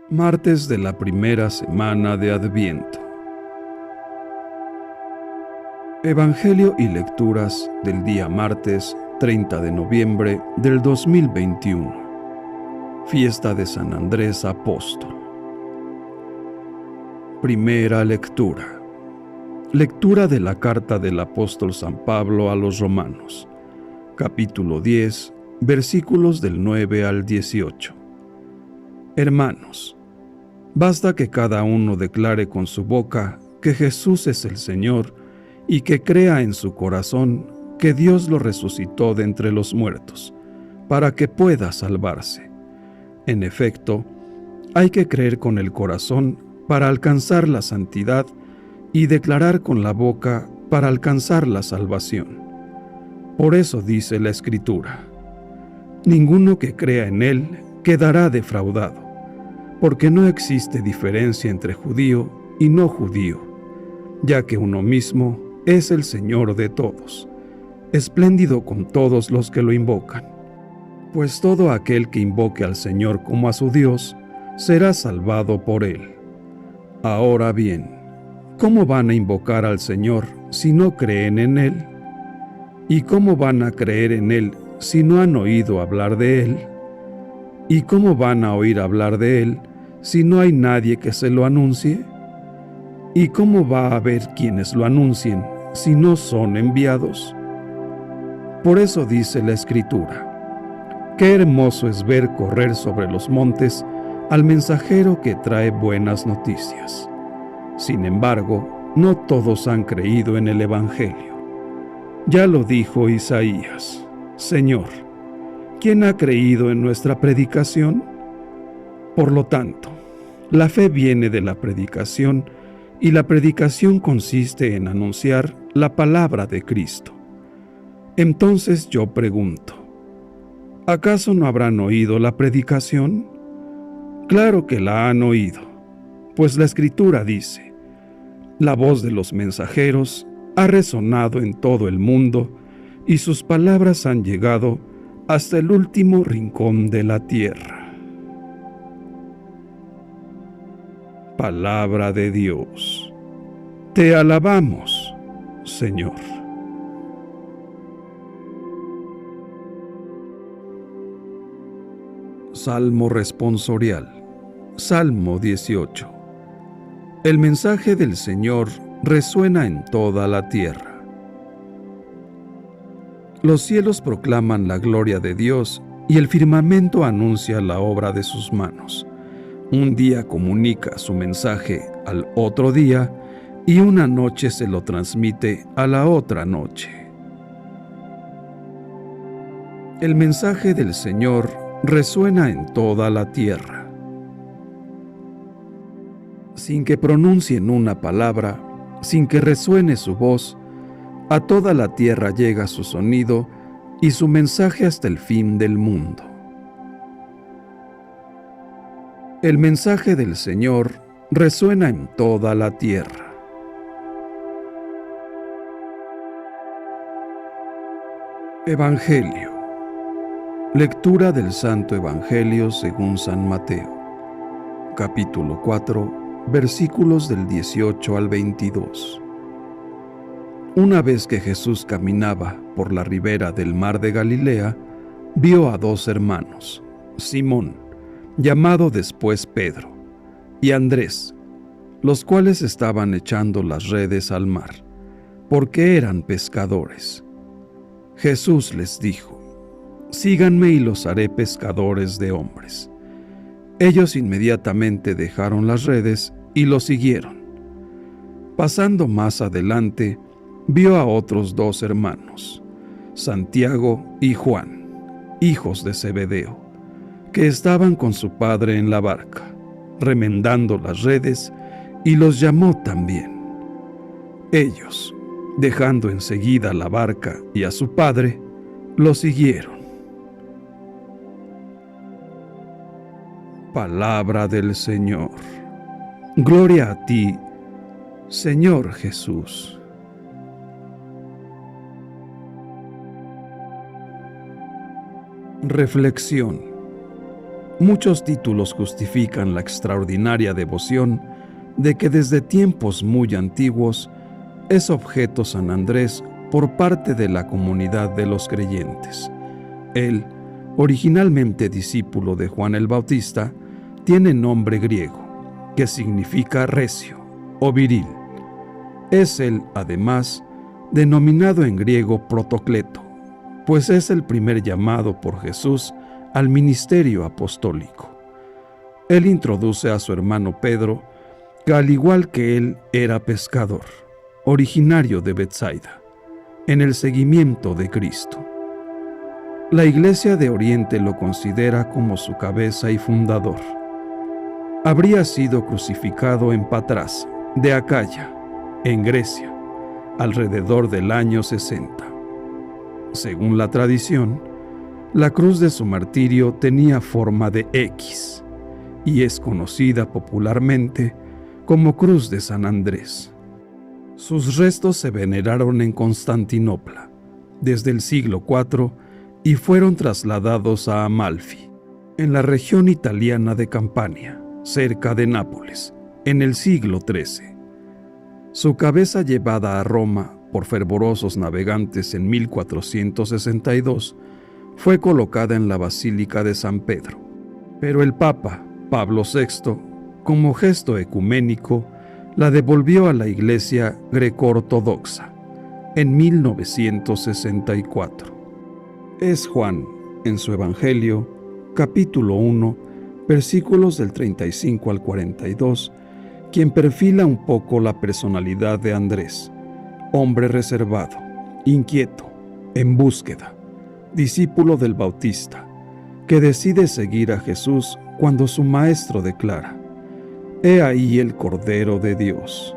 Martes de la primera semana de Adviento. Evangelio y lecturas del día martes 30 de noviembre del 2021. Fiesta de San Andrés Apóstol. Primera lectura. Lectura de la carta del apóstol San Pablo a los Romanos, capítulo 10, versículos del 9 al 18. Hermanos, basta que cada uno declare con su boca que Jesús es el Señor y que crea en su corazón que Dios lo resucitó de entre los muertos, para que pueda salvarse. En efecto, hay que creer con el corazón para alcanzar la santidad y declarar con la boca para alcanzar la salvación. Por eso dice la Escritura: ninguno que crea en Él quedará defraudado, porque no existe diferencia entre judío y no judío, ya que uno mismo es el Señor de todos, espléndido con todos los que lo invocan. Pues todo aquel que invoque al Señor como a su Dios, será salvado por Él. Ahora bien, ¿cómo van a invocar al Señor si no creen en Él? ¿Y cómo van a creer en Él si no han oído hablar de Él? ¿Y cómo van a oír hablar de Él si no hay nadie que se lo anuncie? ¿Y cómo va a haber quienes lo anuncien si no son enviados? Por eso dice la Escritura: qué hermoso es ver correr sobre los montes al mensajero que trae buenas noticias. Sin embargo, no todos han creído en el Evangelio. Ya lo dijo Isaías: Señor, ¿quién ha creído en nuestra predicación? Por lo tanto, la fe viene de la predicación, y la predicación consiste en anunciar la palabra de Cristo. Entonces yo pregunto: ¿acaso no habrán oído la predicación? Claro que la han oído, pues la Escritura dice: la voz de los mensajeros ha resonado en todo el mundo, y sus palabras han llegado hasta el último rincón de la tierra. Palabra de Dios. Te alabamos, Señor. Salmo responsorial. Salmo 18. El mensaje del Señor resuena en toda la tierra. Los cielos proclaman la gloria de Dios y el firmamento anuncia la obra de sus manos. Un día comunica su mensaje al otro día y una noche se lo transmite a la otra noche. El mensaje del Señor resuena en toda la tierra. Sin que pronuncien una palabra, sin que resuene su voz, a toda la tierra llega su sonido y su mensaje hasta el fin del mundo. El mensaje del Señor resuena en toda la tierra. Evangelio. Lectura del Santo Evangelio según San Mateo, capítulo 4, versículos del 18 al 22. Una vez que Jesús caminaba por la ribera del mar de Galilea, vio a dos hermanos, Simón, llamado después Pedro, y Andrés, los cuales estaban echando las redes al mar, porque eran pescadores. Jesús les dijo: síganme y los haré pescadores de hombres. Ellos inmediatamente dejaron las redes y lo siguieron. Pasando más adelante, vio a otros dos hermanos, Santiago y Juan, hijos de Zebedeo, que estaban con su padre en la barca, remendando las redes, y los llamó también. Ellos, dejando enseguida la barca y a su padre, lo siguieron. Palabra del Señor. Gloria a ti, Señor Jesús. Reflexión. Muchos títulos justifican la extraordinaria devoción de que desde tiempos muy antiguos es objeto San Andrés por parte de la comunidad de los creyentes. Él, originalmente discípulo de Juan el Bautista, tiene nombre griego, que significa recio o viril. Es él, además, denominado en griego protocleto, pues es el primer llamado por Jesús al ministerio apostólico. Él introduce a su hermano Pedro, que al igual que él era pescador, originario de Betsaida, en el seguimiento de Cristo. La Iglesia de Oriente lo considera como su cabeza y fundador. Habría sido crucificado en Patras, de Acaya, en Grecia, alrededor del año 60. Según la tradición, la cruz de su martirio tenía forma de X y es conocida popularmente como Cruz de San Andrés. Sus restos se veneraron en Constantinopla desde el siglo IV y fueron trasladados a Amalfi, en la región italiana de Campania, cerca de Nápoles, en el siglo XIII. Su cabeza, llevada a Roma por fervorosos navegantes en 1462, fue colocada en la Basílica de San Pedro, pero el Papa Pablo VI, como gesto ecuménico, la devolvió a la Iglesia greco-ortodoxa en 1964. Es Juan, en su Evangelio, capítulo 1, versículos del 35 al 42, quien perfila un poco la personalidad de Andrés, hombre reservado, inquieto, en búsqueda, discípulo del Bautista, que decide seguir a Jesús cuando su maestro declara: «He ahí el Cordero de Dios».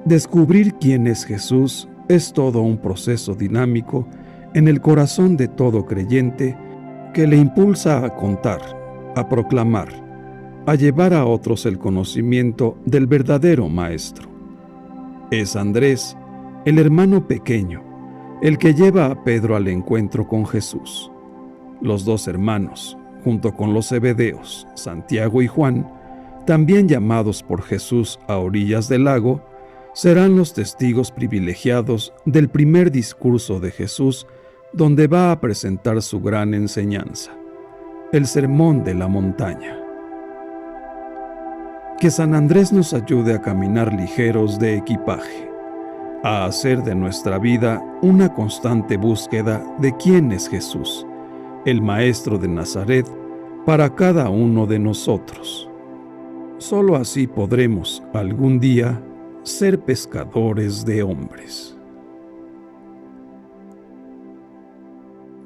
Descubrir quién es Jesús es todo un proceso dinámico en el corazón de todo creyente que le impulsa a contar, a proclamar, a llevar a otros el conocimiento del verdadero Maestro. Es Andrés, el hermano pequeño, el que lleva a Pedro al encuentro con Jesús. Los dos hermanos, junto con los Zebedeos, Santiago y Juan, también llamados por Jesús a orillas del lago, serán los testigos privilegiados del primer discurso de Jesús, donde va a presentar su gran enseñanza, el Sermón de la Montaña. Que San Andrés nos ayude a caminar ligeros de equipaje, a hacer de nuestra vida una constante búsqueda de quién es Jesús, el Maestro de Nazaret, para cada uno de nosotros. Solo así podremos, algún día, ser pescadores de hombres.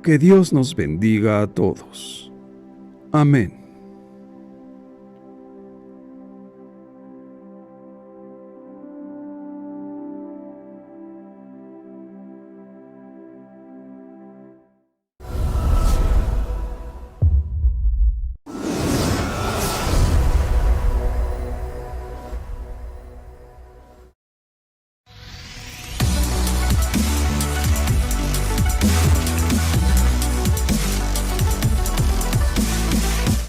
Que Dios nos bendiga a todos. Amén.